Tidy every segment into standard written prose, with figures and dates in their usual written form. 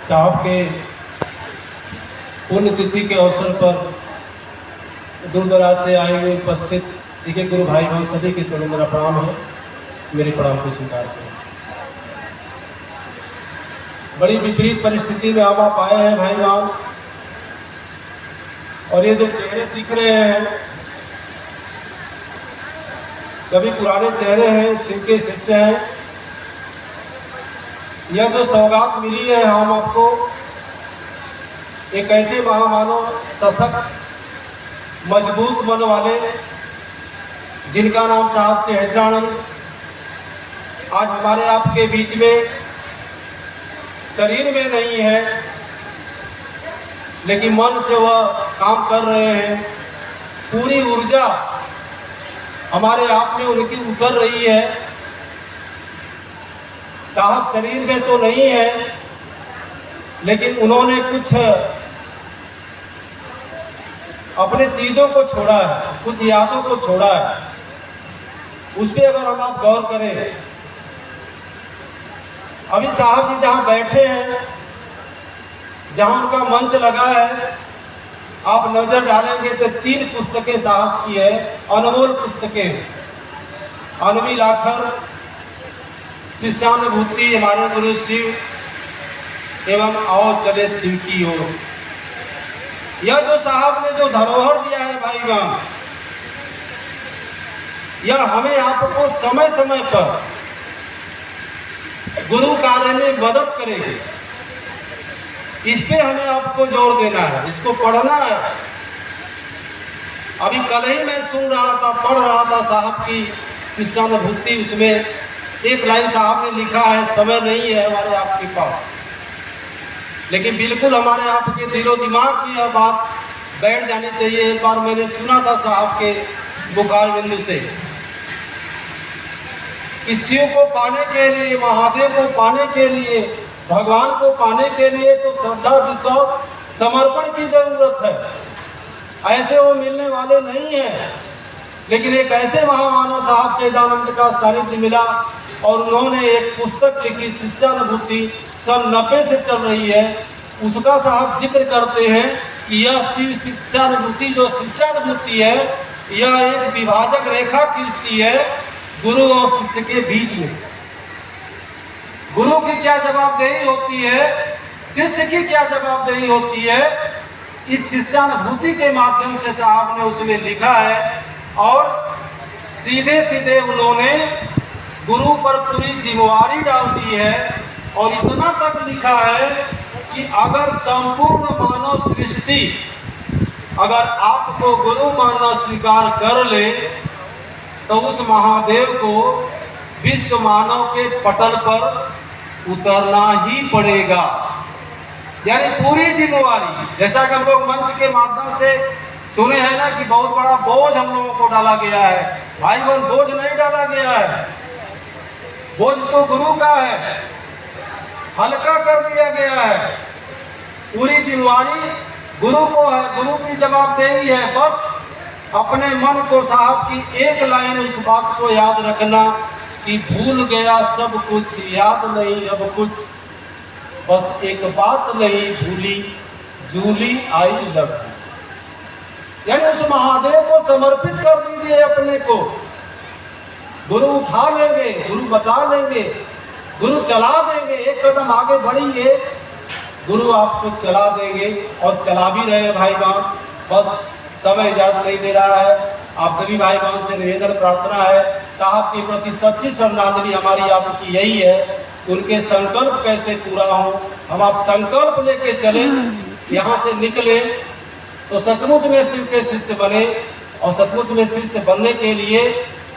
साहब के पुण्यतिथि के अवसर पर दूर दराज से आए हुए उपस्थित एक गुरु भाई बहन सभी के चरणों मेरा प्रणाम है। मेरे प्रणाम को स्वीकार करें। बड़ी विपरीत परिस्थिति में आप आए हैं भाई बहन, और ये जो चेहरे दिख रहे हैं सभी पुराने चेहरे हैं, शिव के शिष्य हैं। यह जो सौगात मिली है हम आपको एक ऐसे महामानव सशक्त मजबूत मन वाले जिनका नाम साहब चेहरानंद आज हमारे आपके बीच में शरीर में नहीं है, लेकिन मन से वह काम कर रहे हैं। पूरी ऊर्जा हमारे आप में उनकी उतर रही है। साहब शरीर में तो नहीं है, लेकिन उन्होंने कुछ अपने चीजों को छोड़ा है, कुछ यादों को छोड़ा है। उस पर अगर हम आप गौर करें, अभी साहब जी जहां बैठे हैं, जहां उनका मंच लगा है, आप नजर डालेंगे तो 3 पुस्तकें साहब की है, अनमोल पुस्तकें। अनवी लाखर, शिष्यानुभूति, हमारे गुरु शिव एवं आओ चले शिव की ओर। यह जो साहब ने जो धरोहर दिया है भाई बहन, यह हमें आपको समय समय पर गुरु कार्य में मदद करेगी। इस पे हमें आपको जोर देना है, इसको पढ़ना है। अभी कल ही मैं सुन रहा था, पढ़ रहा था साहब की शिष्यानुभूति, उसमें एक लाइन साहब ने लिखा है, समय नहीं है हमारे आपके पास, लेकिन बिल्कुल हमारे आपके दिलो दिमाग में यह बात बैठ जानी चाहिए। एक बार मैंने सुना था साहब के बुखार बिंदु से कि शिव को पाने के लिए, महादेव को पाने के लिए, भगवान को पाने के लिए तो श्रद्धा, विश्वास, समर्पण की जरूरत है। ऐसे वो मिलने वाले नहीं हैं, लेकिन एक ऐसे महामानव साहब चेहरानंद का सानिध्य मिला और उन्होंने एक पुस्तक लिखी, शिष्यानुभूति, सन 90 से चल रही है। उसका साहब जिक्र करते हैं कि यह शिव शिष्यानुभूति, जो शिष्यानुभूति है, यह एक विभाजक रेखा खींचती है गुरु और शिष्य के बीच में। गुरु की क्या जवाबदेही होती है, शिष्य की क्या जवाबदेही होती है, इस शिष्यानुभूति के माध्यम से साहब ने उसमें लिखा है। और सीधे सीधे उन्होंने गुरु पर पूरी जिम्मेवारी डाल दी है, और इतना तक लिखा है कि अगर संपूर्ण मानव सृष्टि अगर आपको गुरु मानव स्वीकार कर ले तो उस महादेव को विश्व मानव के पटल पर उतरना ही पड़ेगा। यानी पूरी जिम्मेवारी, जैसा कि हम लोग मंच के माध्यम से सुने हैं ना कि बहुत बड़ा बोझ हम लोगों को डाला गया है। भाई बहन, बोझ नहीं डाला गया है, बोझ तो गुरु का है, हल्का कर दिया गया है। पूरी जिम्मेवारी गुरु को है, गुरु की जवाबदेही है। बस अपने मन को साहब की एक लाइन उस बात को याद रखना कि भूल गया सब कुछ, याद नहीं अब कुछ, बस एक बात नहीं भूली, जूली आई लव। यानी उस महादेव को समर्पित कर दीजिए अपने को। गुरु उठा लेंगे, गुरु बता देंगे, गुरु चला देंगे। एक कदम आगे बढ़िए, गुरु आपको चला देंगे और चला भी रहे हैं भाई बहन। बस समय इजाजत नहीं दे रहा है। आप सभी भाई बहन से निवेदन प्रार्थना है, साहब के प्रति सच्ची श्रद्धांजलि हमारी आपकी यही है। उनके संकल्प कैसे पूरा हो, हम आप संकल्प लेके चले, यहाँ से निकले तो सचमुच में शिव के शिष्य बने। और सचमुच में शिष्य बनने के लिए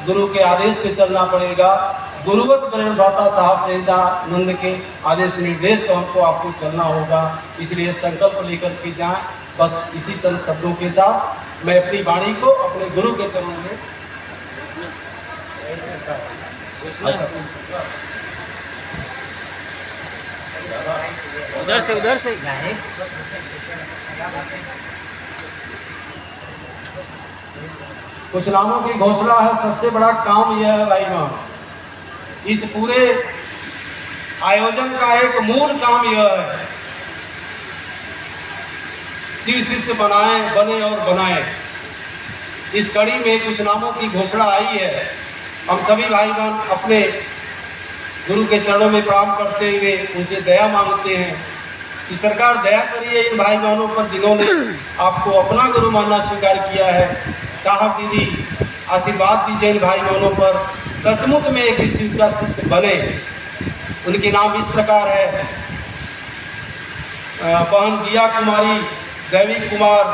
गुरु के आदेश पे चलना पड़ेगा। गुरुवत ब्रह्मदाता साहब चेहरानंद के आदेश निर्देश को हमको आपको चलना होगा। इसलिए संकल्प लेकर के जाएं। बस इसी चंद शब्दों के साथ मैं अपनी वाणी को अपने गुरु के चरणों में उधर से कुछ नामों की घोषणा है। सबसे बड़ा काम यह है भाई बहन, इस पूरे आयोजन का एक मूल काम यह है शिव शिष्य बने और बनाए। इस कड़ी में कुछ नामों की घोषणा आई है। हम सभी भाई बहन अपने गुरु के चरणों में प्रणाम करते हुए उनसे दया मांगते हैं कि सरकार दया करिए इन भाई बहनों पर जिन्होंने आपको अपना गुरु मानना स्वीकार किया है। साहब दीदी आशीर्वाद दीजिए इन भाई बहनों पर, सचमुच में एक शिव का शिष्य बने। उनके नाम इस प्रकार है, बहन दिया कुमारी, देवी कुमार,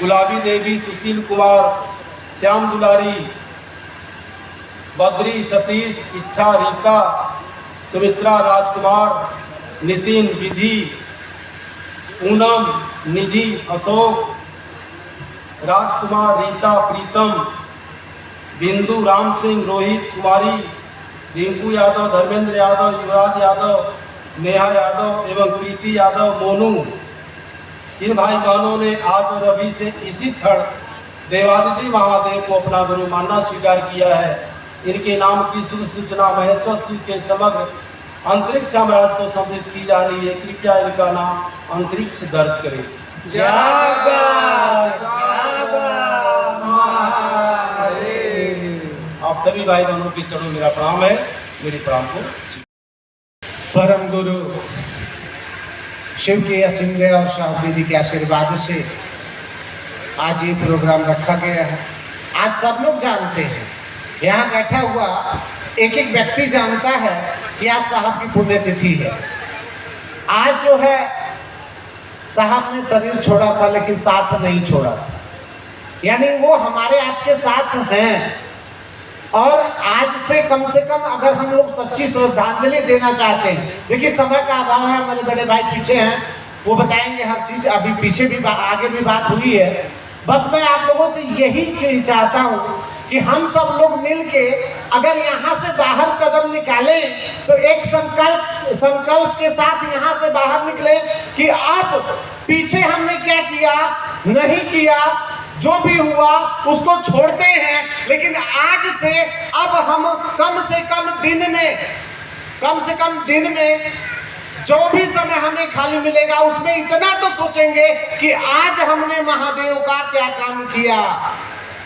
गुलाबी देवी, सुशील कुमार, श्याम दुलारी, बद्री, सतीश, इच्छा, रीता, सुमित्रा, राजकुमार, नितिन, विधि, पूनम, निधि, अशोक, राजकुमार, रीता, प्रीतम, बिंदु, राम सिंह, रोहित, कुमारी, रिंकू यादव, धर्मेंद्र यादव, युवराज यादव, नेहा यादव एवं प्रीति यादव, मोनू। इन भाई बहनों ने आज और अभी से इसी क्षण देवादिदेव महादेव को अपना गुरु मानना स्वीकार किया है। इनके नाम की शुभ सूचना महेश्वर शिव के समग्र अंतरिक्ष साम्राज्य को संबोधित की जा रही है। कृपया इनका नाम अंतरिक्ष दर्ज करें। आप सभी भाई बहनों के चरणों मेरा प्रणाम है। मेरी प्रणाम को परम गुरु शिव के असिंह और साहब दीदी के आशीर्वाद से आज ये प्रोग्राम रखा गया है। आज सब लोग जानते हैं, यहाँ बैठा हुआ एक एक व्यक्ति जानता है कि आज साहब की पुण्यतिथि है। आज जो है साहब ने शरीर छोड़ा था लेकिन साथ नहीं छोड़ा था, यानी वो हमारे आपके साथ हैं। और आज से कम अगर हम लोग सच्ची श्रद्धांजलि देना चाहते हैं, देखिए समय का अभाव है, हमारे बड़े भाई पीछे हैं, वो बताएंगे हर चीज। अभी पीछे भी आगे भी बात हुई है। बस मैं आप लोगों से यही चीज चाहता हूँ कि हम सब लोग मिलके अगर यहाँ से बाहर कदम निकालें तो एक संकल्प के साथ यहाँ से बाहर निकले कि अब पीछे हमने क्या किया नहीं किया, जो भी हुआ उसको छोड़ते हैं, लेकिन आज से अब हम कम से कम दिन में जो भी समय हमें खाली मिलेगा उसमें इतना तो सोचेंगे कि आज हमने महादेव का क्या काम किया।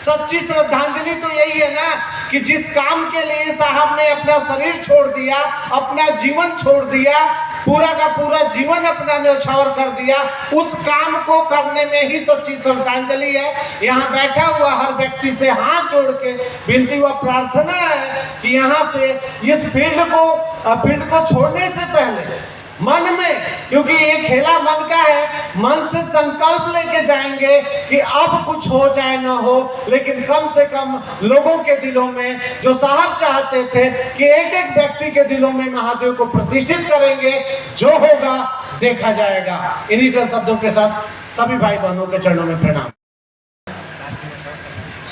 सच्ची श्रद्धांजलि तो यही है ना कि जिस काम के लिए साहब ने अपना शरीर छोड़ दिया, अपना जीवन छोड़ दिया, पूरा का पूरा जीवन अपना न्यौछावर कर दिया, उस काम को करने में ही सच्ची श्रद्धांजलि है। यहाँ बैठा हुआ हर व्यक्ति से हाथ जोड़ के विनती व प्रार्थना है कि यहाँ से इस फील्ड को छोड़ने से पहले मन में, क्योंकि ये खेला मन का है, मन से संकल्प लेके जाएंगे कि अब कुछ हो चाहे ना हो, लेकिन कम से कम लोगों के दिलों में जो साहब चाहते थे कि एक एक व्यक्ति के दिलों में महादेव को प्रतिष्ठित करेंगे, जो होगा देखा जाएगा। इन्हीं चंद शब्दों के साथ सभी भाई बहनों के चरणों में प्रणाम।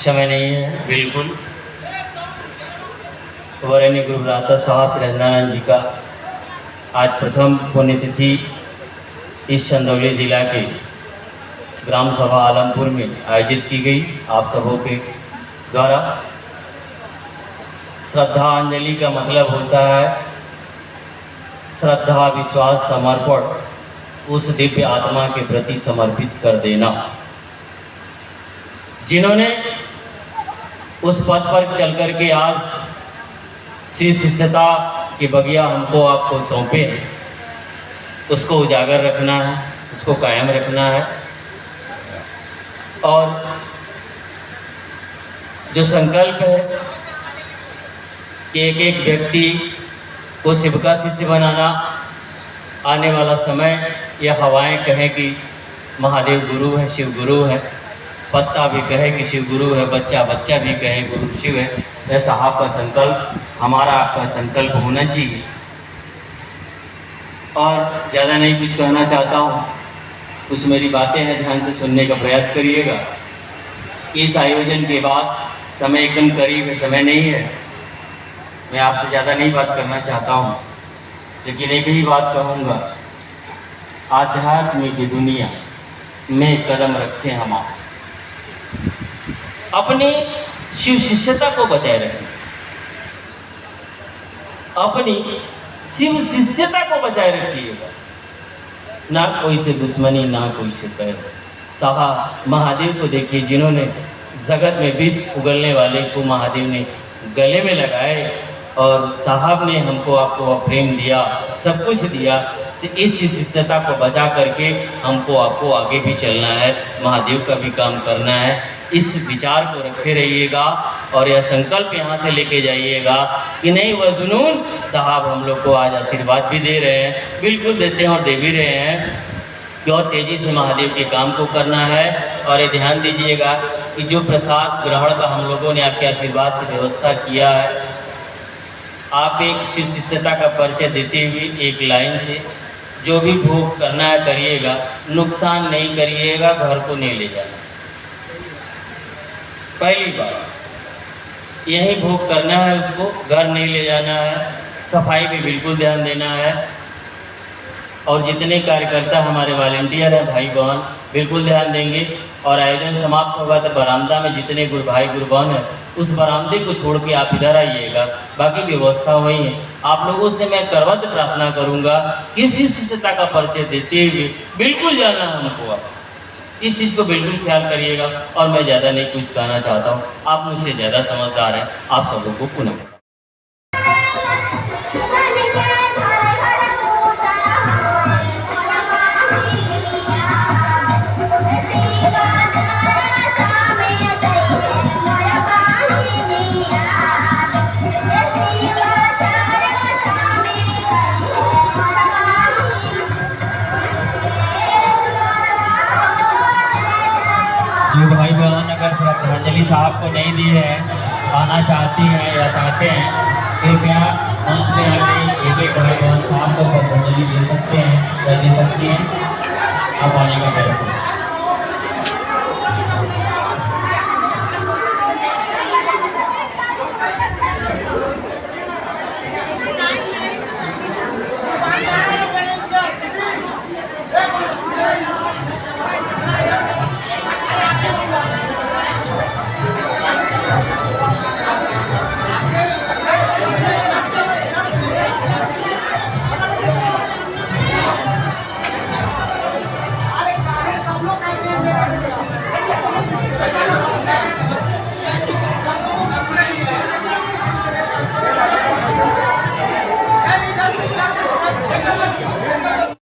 समय नहीं है बिल्कुल। वरेण्य गुरु भ्राता साहब श्री हरिनारायण जी का आज प्रथम पुण्यतिथि इस चंदौली जिला के ग्राम सभा आलमपुर में आयोजित की गई। आप सबों के द्वारा श्रद्धांजलि का मतलब होता है श्रद्धा, विश्वास, समर्पण उस दिव्य आत्मा के प्रति समर्पित कर देना जिन्होंने उस पथ पर चल कर के आज शिव शिष्यता कि बगिया हमको आपको सौंपे हैं, उसको उजागर रखना है, उसको कायम रखना है। और जो संकल्प है कि एक एक व्यक्ति को शिव का शिष्य बनाना, आने वाला समय यह हवाएं कहें कि महादेव गुरु है, शिव गुरु है, पत्ता भी कहे कि शिव गुरु है, बच्चा भी कहे गुरु शिव है। ऐसा आपका संकल्प, हमारा आपका संकल्प होना चाहिए। और ज़्यादा नहीं कुछ कहना चाहता हूँ, कुछ मेरी बातें हैं, ध्यान से सुनने का प्रयास करिएगा। इस आयोजन के बाद समय एकदम करीब है, समय नहीं है, मैं आपसे ज़्यादा नहीं बात करना चाहता हूँ, लेकिन एक ही बात कहूँगा, आध्यात्म की दुनिया में कदम रखें। हम अपनी शिव शिष्यता को बचाए रखें, अपनी शिव शिष्यता को बचाए रखिएगा, ना कोई से दुश्मनी, ना कोई से बैर। साहब महादेव को देखिए, जिन्होंने जगत में विष उगलने वाले को महादेव ने गले में लगाए, और साहब ने हमको आपको प्रेम दिया, सब कुछ दिया। तो इस शिष्यता को बचा करके हमको आपको आगे भी चलना है, महादेव का भी काम करना है। इस विचार को रखे रहिएगा और यह संकल्प यहाँ से लेके जाइएगा कि नहीं, वह जुनून साहब हम लोग को आज आशीर्वाद भी दे रहे हैं, बिल्कुल देते हैं और दे भी रहे हैं कि और तेज़ी से महादेव के काम को करना है। और ये ध्यान दीजिएगा कि जो प्रसाद ग्रहण का हम लोगों ने आपके आशीर्वाद से व्यवस्था किया है, आप एक शिव शिष्यता का परिचय देते हुए एक लाइन से जो भी भोग करना है करिएगा, नुकसान नहीं करिएगा, घर को नहीं ले जाना। पहली बात यही भोग करना है, उसको घर नहीं ले जाना है, सफाई पे बिल्कुल ध्यान देना है। और जितने कार्यकर्ता हमारे वॉलेंटियर हैं भाई बहन, बिल्कुल ध्यान देंगे। और आयोजन समाप्त होगा तो बरामदा में जितने गुरु भाई गुरु बहन हैं, उस बरामदे को छोड़ के आप इधर आइएगा, बाकी व्यवस्था वही है। आप लोगों से मैं करवत प्रार्थना करूंगा कि इस शिष्यता का परिचय देते हुए बिल्कुल जाना हमको, इस चीज़ को बिल्कुल ख्याल करिएगा। और मैं ज़्यादा नहीं कुछ कहना चाहता हूँ, आप मुझसे ज़्यादा समझदार हैं। आप सब लोग को पुनः जो भाई बहन अगर श्रद्धांजलि साहब को नहीं दी है, आना चाहती हैं या चाहते हैं, कृपया मंच में आके एक एक भाई बहन साहब को श्रद्धांजलि दे सकते हैं या दे सकती हैं। आप आने का प्रयास करें।